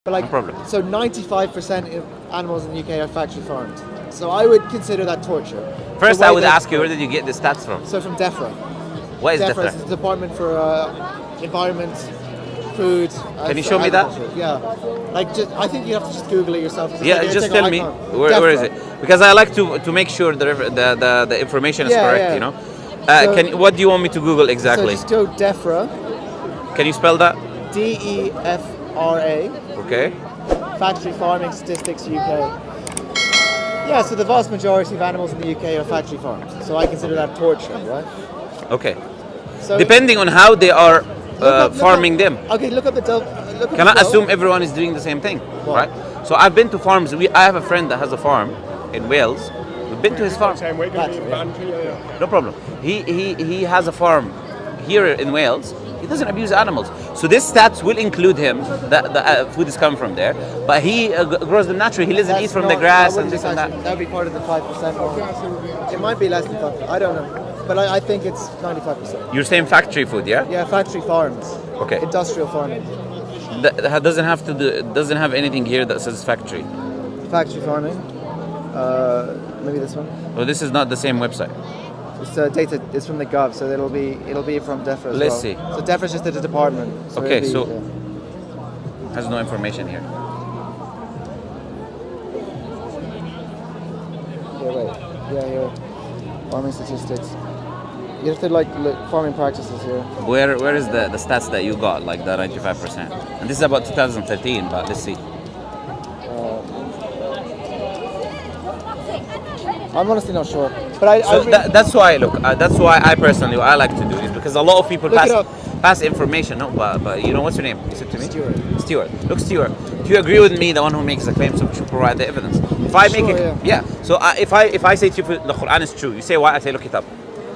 But like, no problem. So 95% of animals in the UK are factory farmed. So I would consider that torture. First, I would ask you, where did you get the stats from? So from DEFRA. What is DEFRA? DEFRA? Is the Department for Environment, Food. Can you show me that? Yeah. Like, I think you have to just Google it yourself. Yeah, just tell me. Where is it? Because I like to make sure the information is correct, yeah. you know. What do you want me to Google exactly? So just go DEFRA. Can you spell that? DEFRA. Okay. Factory Farming Statistics UK. Yeah, so the vast majority of animals in the UK are factory farmed. So I consider that torture, right? Okay. So depending on how they are farming them. Okay, look at the Can I assume everyone is doing the same thing, right? So I've been to farms. I have a friend that has a farm in Wales. We've been to his farm. No problem. He has a farm here in Wales. He doesn't abuse animals. So this stats will include him, that the food is coming from there, but he grows them naturally. He lives and eats from the grass and this and that. That would be part of the 5%. It might be less than 5%. I don't know. But I think it's 95%. You're saying factory food, yeah? Yeah, factory farms. Okay. Industrial farming. That doesn't have anything here that says factory. Factory farming. Maybe this one. Well, this is not the same website. It's data. It's from the Gov, so it'll be from DEFRA as Let's well. see. So DEFRA is just the department. So okay, so has no information here. Yeah, wait. Yeah, here. Farming statistics. You have to look farming practices here. Where is the stats that you got, like the 95%? And this is about 2013, but let's see. I'm honestly not sure, but that's why that's why I personally what I like to do is because a lot of people pass information. No, but you know what's your name? Is it to me? Stuart. Look, Stuart. Do you agree with me? The one who makes the claim, so we should provide the evidence. If I make So if I say to you the Quran is true, you say why? I say look it up.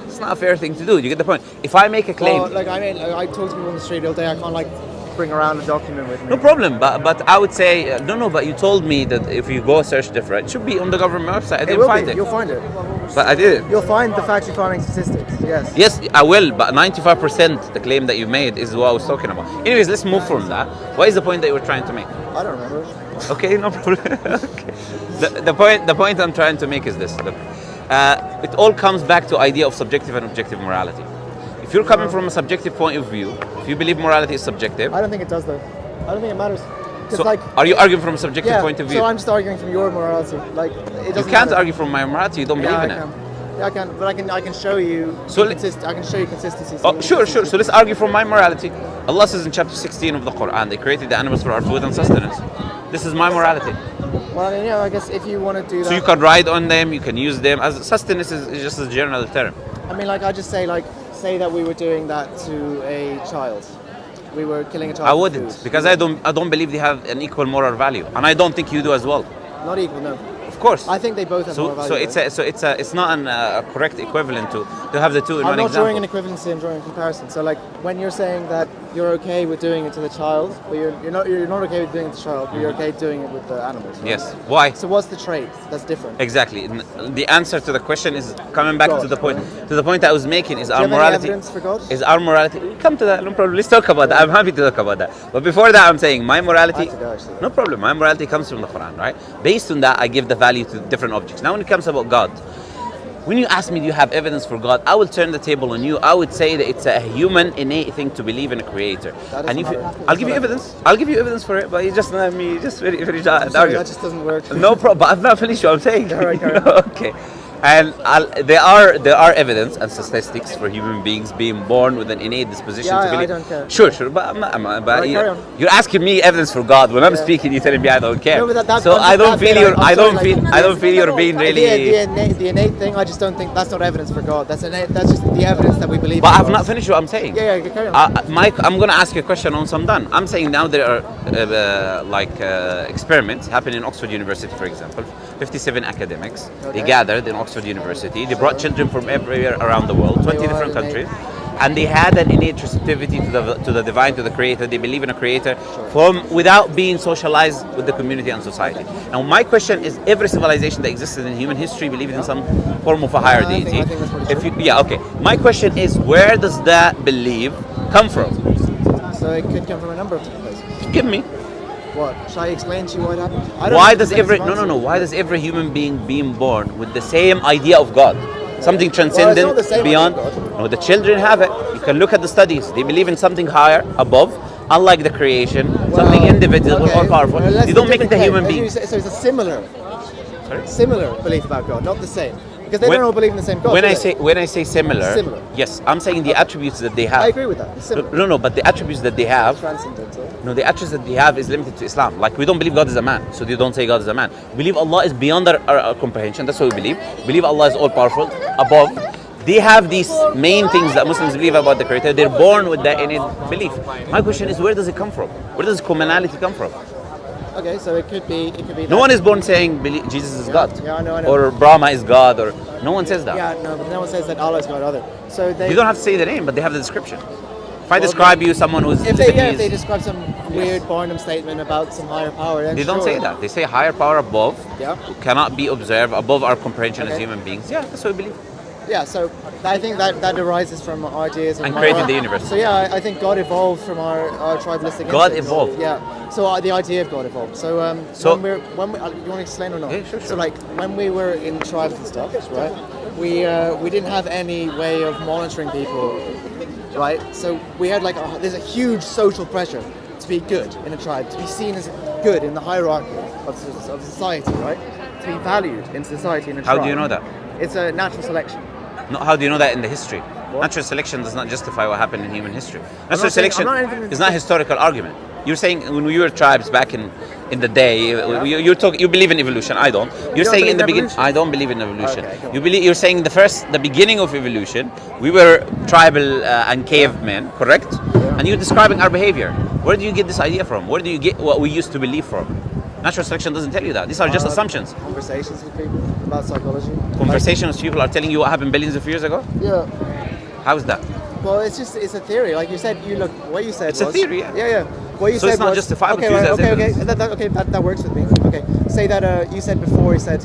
It's not a fair thing to do. You get the point. If I make a claim, I talk to people on the street all day. I can't bring around a document with me. No problem, but I would say no. But you told me that if you go search DEFRA, it should be on the government website. I didn't find it. You'll find it. But I didn't. You'll find the factory farming statistics. Yes. Yes, I will. But 95%, the claim that you made, is what I was talking about. Anyways, let's move from that. What is the point that you were trying to make? I don't remember. Okay, no problem. Okay. The point I'm trying to make is this. Look, it all comes back to idea of subjective and objective morality. If you're coming from a subjective point of view, if you believe morality is subjective, I don't think it does though. I don't think it matters. So are you arguing from a subjective point of view? So I'm just arguing from your morality. Like it doesn't. You can't argue from my morality. You don't believe in it. Yeah, I can. But I can show you. So I can show you consistency. Sure. So let's argue from my morality. Allah says in chapter 16 of the Quran, they created the animals for our food and sustenance. This is my morality. Well, yeah, I guess if you want to do that. So you can ride on them. You can use them. As sustenance is just a general term. I mean, I just say that we were doing that to a child. We were killing a child. I wouldn't, because I don't believe they have an equal moral value, and I don't think you do as well. Not equal, no. Of course. I think they both have moral value. It's not a correct equivalent to have the two in one example. I'm not drawing an equivalency. I'm drawing a comparison. So when you're saying that you're okay with doing it to the child, but you're not okay with doing it to the child, but you're okay doing it with the animals. Right? Yes. Why? So what's the trait that's different? Exactly. The answer to the question is coming back to the point. To the point I was making is our morality. Evidence for God? Is our morality? We'll come to that. No problem. Let's talk about that. I'm happy to talk about that. But before that, I'm saying my morality. No problem. My morality comes from the Quran, right? Based on that, I give the value to different objects. Now, when it comes about God, when you ask me, do you have evidence for God? I will turn the table on you. I would say that it's a human innate thing to believe in a creator. And I'll give you evidence. I'll give you evidence for it, but you just let me finish that argument. That just doesn't work. No problem. But I've not finished what I'm saying. All right, okay. And there are evidence and statistics for human beings being born with an innate disposition to believe. I don't care. Sure, but you're asking me evidence for God when I'm speaking. You're telling me I don't care. No, but so I don't feel you're being really. The innate thing. I just don't think that's not evidence for God. That's just the evidence that we believe. But I've not finished what I'm saying. Yeah, carry on. Mike, I'm going to ask you a question once I'm done. I'm saying now there are experiments happening in Oxford University, for example. 57 academics. They gathered in Oxford University. They brought children from everywhere around the world, 20 different countries, and they had an innate receptivity to the divine, to the creator. They believe in a creator without being socialized with the community and society. Now my question is, every civilization that existed in human history believed in some form of a higher deity. I think that's pretty okay. My question is, where does that belief come from? So it could come from a number of different places. Give me. What? Shall I explain to you what happened? I don't Why know does if every there's an no answer. why does every human being being born with the same idea of God? Something transcendent not the same beyond. idea of God. No, the children have it. You can look at the studies. They believe in something higher, above, unlike the creation, something indivisible or powerful. Well, They don't make the human being. So it's a similar belief about God, not the same. Because they When- don't all believe in the same God. When do I they? say similar, Similar. yes, I'm saying the attributes that they have. I agree with that. It's similar. No, but the attributes that they have. Transcendental. No, the attributes that they have is limited to Islam. Like, we don't believe God is a man, so they don't say God is a man. We believe Allah is beyond our comprehension. That's what we believe. We believe Allah is all powerful, above. They have these main things that Muslims believe about the Creator. They're born with that innate belief. My question is, where does it come from? Where does commonality come from? Okay, so it could be. No one is born saying Jesus is God, Yeah, I know. or Brahma is God, or no one says that. Yeah, no, but no one says that Allah is God either. So they. You don't have to say the name, but they have the description. If I describe you someone who's If they Lebanese, describe some weird Barnum statement about some higher power, then they don't sure. say that. They say higher power above, Yeah. who cannot be observed, above our comprehension as Okay. human beings. Yeah, that's what we believe. Yeah, so I think that arises from ideas of And my created own- the universe. So yeah, I think God evolved from our tribalistic. God instincts. evolved? Yeah. So the idea of God evolved. So So- when we you want to explain or not? Yeah, sure. So like when we were in tribes and stuff, right? We didn't have any way of monitoring people, right? So we had like there's a huge social pressure to be good in a tribe, to be seen as good in the hierarchy of society, right? To be valued in society in a tribe. How do you know that? It's a natural selection. No, how do you know that in the history? What? Natural selection does not justify what happened in human history. not Natural saying- selection I'm not even- is not a historical argument. You're saying when we were tribes back in the day, you believe in evolution. I don't. You're don't saying in believe the in beginning. evolution? I don't believe in evolution. Okay, cool. You're saying the beginning of evolution. We were tribal and cavemen, correct? Yeah. And you're describing our behavior. Where do you get this idea from? Where do you get what we used to believe from? Natural selection doesn't tell you that. These are just assumptions. Conversations with people about psychology. Conversations with people are telling you what happened billions of years ago. Yeah. How is that? Well, it's a theory. Like you said, what you said It's a was, theory, yeah. Yeah. What you So said it's not was, justifiable okay, to use right, as evidence. okay, that works with me. Okay, say that you said before. You said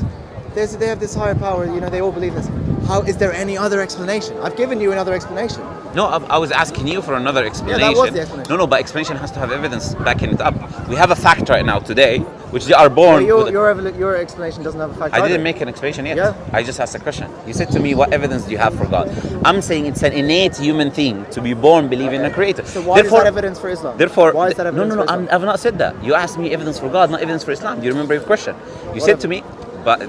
they have this higher power. You know, they all believe this. How is there any other explanation? I've given you another explanation. No, I was asking you for another explanation. was the explanation. No, but explanation has to have evidence backing it up. We have a fact right now today, which they are born. Well, with your explanation doesn't have a fact. I either. didn't make an explanation yet. Yeah. I just asked a question. You said to me, what evidence do you have for God? I'm saying it's an innate human thing to be born believing in a creator. So why is that evidence for Islam? Therefore, why is that evidence no, for Islam? I've not said that. You asked me evidence for God, not evidence for Islam. Do you remember your question? You said to me, but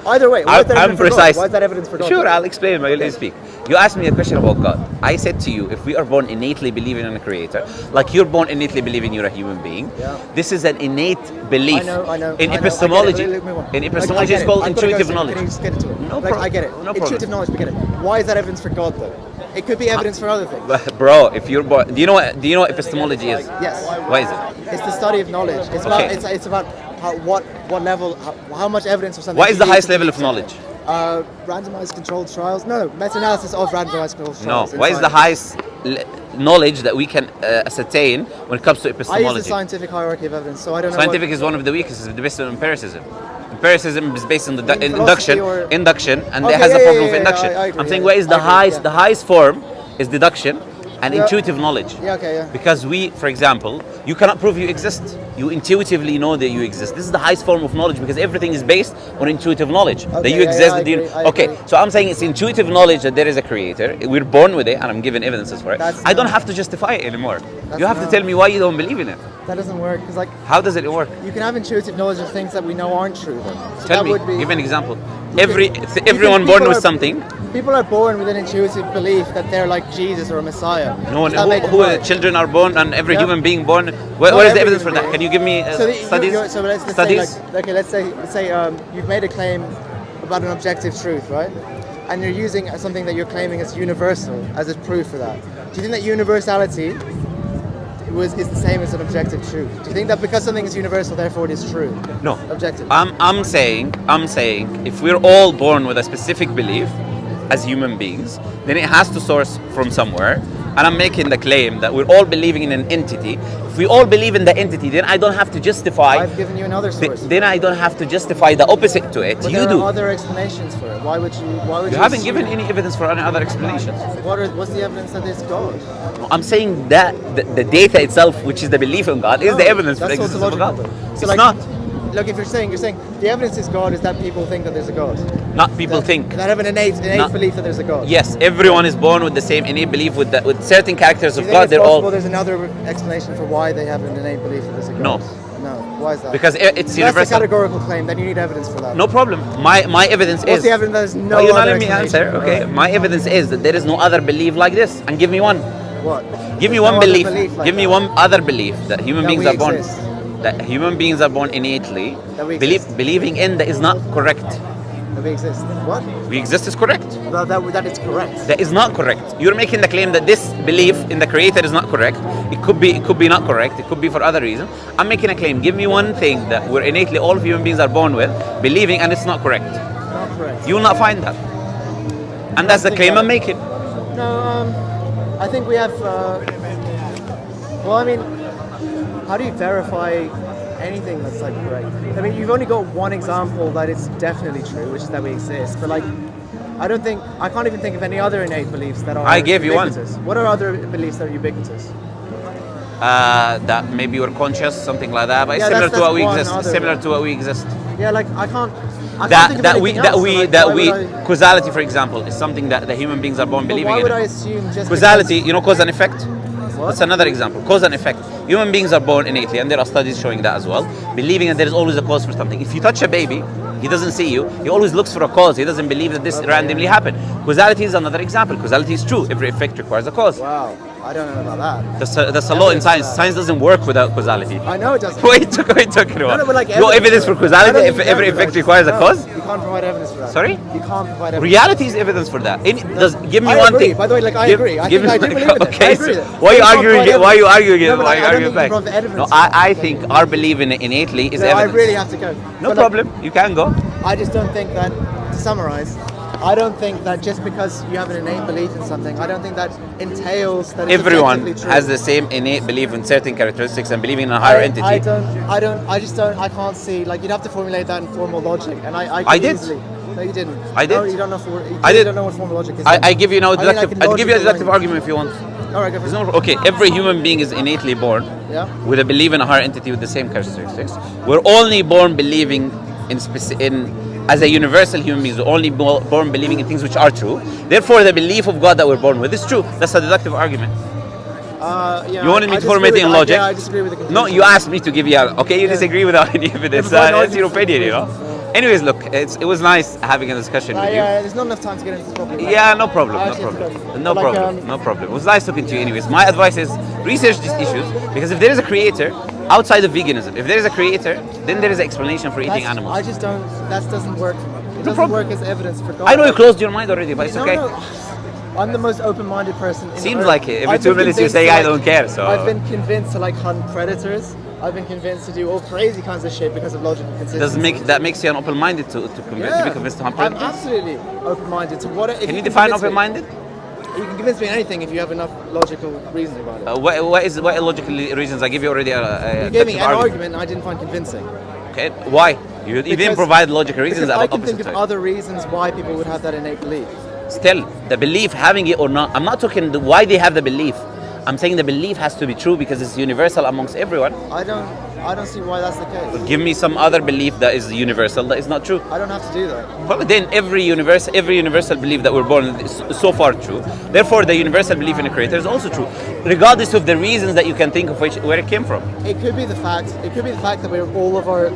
Either way, why is that I'm evidence for God? precise. Why is that evidence for God? Sure, I'll explain while you speak. You asked me a question about God. I said to you, if we are born innately believing in a creator, like you're born innately believing you're a human being, Yeah. this is an innate belief. I know. In I know, epistemology, I get it. Move on. in I epistemology, get it's it. called I've got to go intuitive soon. knowledge. Can you just get into it? No Like, problem. I get it. No Intuitive problem. knowledge, we get it. Why is that evidence for God though? It could be evidence for other things. But bro, if you're born, do you know what epistemology is? Yes. What is it? It's the study of knowledge. It's Okay. about it's about what level, how much evidence of something. What is the you need highest to level be of knowledge? Randomized controlled trials. No, meta-analysis of randomized controlled No. trials. What is the highest knowledge that we can ascertain when it comes to I use epistemology? the scientific hierarchy of evidence, so I don't know. Scientific is one of the weakest. It's based on empiricism. Empiricism is based on the In philosophy induction, and Okay, it has a yeah, problem yeah, with induction. I agree, I'm saying yeah, what is I the agree, highest? yeah. The highest form is deduction and Yeah. intuitive knowledge. Yeah, okay, yeah. Because we, for example, you cannot prove you exist. You intuitively know that you exist. This is the highest form of knowledge because everything is based on intuitive knowledge. That Okay, you yeah, exist. I that you, agree, I okay, agree. so I'm saying it's intuitive knowledge that there is a creator. We're born with it, and I'm giving evidences for it. That's I don't not- have to justify it anymore. That's You have to not- tell me why you don't believe in it. That doesn't work because like How does it work? you can have intuitive knowledge of things that we know aren't true. Then. So Tell that me. would be, Give an example. You Everyone can- born people with are- something. People are born with an intuitive belief that they're like Jesus or a Messiah. No one. Does that make it Who right? children are born, and every Yeah. human being born. Where Not is the every evidence for human that? being. Can you give me So, studies? so let's Studies? say like, okay, let's say you've made a claim about an objective truth, right? And you're using something that you're claiming is universal as a proof for that. Do you think that universality is the same as an objective truth? Do you think that because something is universal, therefore it is true? No. Objective. I'm saying if we're all born with a specific belief as human beings, then it has to source from somewhere. And I'm making the claim that we're all believing in an entity. If we all believe in the entity, then I don't have to justify. I've given you another source. Then I don't have to justify the opposite to it. But You there do. are other explanations for it. Why would you? You haven't given any evidence for any other explanations. What's the evidence that it's God? I'm saying that the data itself, which is the belief in God, is the evidence for the that's existence of God. tautological. It's not. Look, if you're saying the evidence is God is that people think that there's a God. Not people think. That have an innate belief that there's a God. Yes, everyone is born with the same innate belief with certain characters Do of you think God. it's They're possible all. there's another explanation for why they have an innate belief that there's a God? No. No. Why is that? Because it's That's a universal. categorical claim. Then you need evidence for that. No problem. My evidence What's is. the evidence that there's no Well, you're not other letting me answer. explanation? Okay. My evidence is that there is no other belief like this. And give me one. What? Give me There's one no other belief. like Give me that. one other belief that human That beings we are born. exist. That human beings are born innately. That we exist. Believing in that is not correct. That we exist. What? We exist is correct. That it's correct. That is not correct. You're making the claim that this belief in the creator is not correct. It could be not correct. It could be for other reason. I'm making a claim. Give me one thing that we're innately all human beings are born with, believing, and it's not correct. Not correct. You will not find that. And that's the claim I'm making. No, I think we have. Well, I mean, how do you verify anything that's like correct? I mean, you've only got one example that it's definitely true, which is that we exist. But like, I can't even think of any other innate beliefs that are. I gave you one. ubiquitous. What are other beliefs that are ubiquitous? That maybe you're conscious, something like that. But it's Yeah, similar that's to what we one exist. other Similar one. to what we exist. Yeah, like I can't think of anything else, so, like, why would I- Causality, for example, is something that the human beings are born But believing why in. would I assume just Causality, you know, cause and effect. What? That's another example. Cause and effect. Human beings are born innately, and there are studies showing that as well, believing that there is always a cause for something. If you touch a baby, he doesn't see you. He always looks for a cause. He doesn't believe that this randomly happened. Causality is another example. Causality is true. Every effect requires a cause. Wow, I don't know about that. That's a law in science. Science doesn't work without causality. I know it doesn't. What are you talking about? No, but like no evidence for I causality don't if think every evidence. effect requires a No, cause? You can't provide evidence for that. Sorry? You can't provide evidence. Reality is evidence for that. Give me I one agree. thing. By the way, like I Give- agree. I give think I me- do believe in it. Okay, I agree so with it. why are you You can't arguing? provide Why are you evidence. arguing? No, but Why are I you don't arguing think you back? provide evidence No, for that. I think our belief in it innately is No, I evidence. really have to go. No But, like, problem. You can go. I just don't think that, to summarize, I don't think that just because you have an innate belief in something, I don't think that entails that it's Everyone objectively true. has the same innate belief in certain characteristics and believing in a higher entity. I can't see, like, you'd have to formulate that in formal logic, and I could did. easily. No, you didn't. I did. No, you don't know. I did. don't know what formal logic is. I give you now. I mean, I can I'll give you a logically deductive learn. argument if you want. All right, go for There's it. no, okay, every human being is innately born Yeah. with a belief in a higher entity with the same characteristics. We're only born believing as a universal human beings. We're only born believing in things which are true. Therefore, the belief of God that we're born with is true. That's a deductive argument. Yeah, You wanted me I to formulate it in disagree with- logic? Yeah, I disagree with the conclusion. No, you asked me to give you. Okay, you Yeah. disagree without any evidence. provide That's your arguments opinion, you for know. reasons, Anyways, look, it was nice having a discussion with you. Yeah, there's not enough time to get into this properly. Yeah, no problem, I no actually have to problem. go. No But, like, problem, no problem. It was nice talking to you anyways. My advice is research these issues because if there is a creator outside of veganism, if there is a creator, then there is an explanation for eating animals. I just don't. That doesn't work for me. It doesn't problem. work as evidence for God. I know you closed your mind already, but it's No, okay. no. I'm the most open-minded person. In the Seems earth. like it. Every I've 2 been minutes you convinced say, to, "I like- don't care," so- I've been convinced to like hunt predators. I've been convinced to do all crazy kinds of shit because of logic and consistency. That makes you an open-minded to be convinced to harm I'm predators? absolutely open-minded to what. If Can you can define convince me- open-minded? You can convince me of anything if you have enough logical reasoning about it. What illogical reasons? I give you already a You gave me deductive an argument and I didn't find convincing. Okay, why? You didn't Because- provide logical reasons Because I about can think opposite of side. other reasons why people would have that innate belief. Still, the belief, having it or not, I'm not talking why they have the belief. I'm saying the belief has to be true because it's universal amongst everyone. I don't see why that's the case. Give me some other belief that is universal that is not true. I don't have to do that. But then every universal belief that we're born is so far true. Therefore, the universal belief in a creator is also true, regardless of the reasons that you can think of where it came from. It could be the fact. It could be the fact that all of our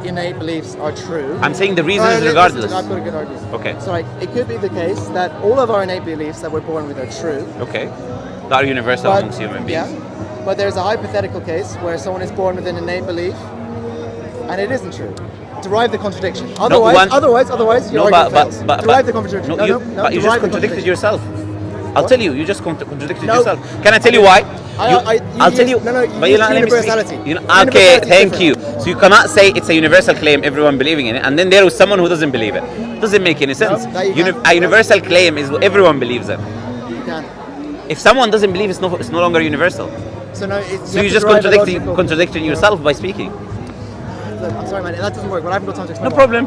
innate beliefs are true. I'm saying the reason Alright, is listen, regardless. I've got a good argument. Okay. So like, it could be the case that all of our innate beliefs that we're born with are true. Okay, that are universal But, amongst human beings. yeah, but there's a hypothetical case where someone is born with an innate belief, and it isn't true. Derive the contradiction. Otherwise, your argument fails. Derive the contradiction. No, but you just contradicted yourself. I'll What? tell you. You just contradicted No. yourself. Can I tell you why? I'll tell you. No, you but used not letting me speak. universality. Okay, Universality is thank different. you. So you cannot say it's a universal claim, everyone believing in it, and then there is someone who doesn't believe it. Doesn't make any sense. that you can't. A universal claim is everyone believes it. You can. If someone doesn't believe, it's no longer universal. So no, So you're just contradicting yourself by speaking. I'm sorry, man. That doesn't work. But I haven't got time to explain. No problem.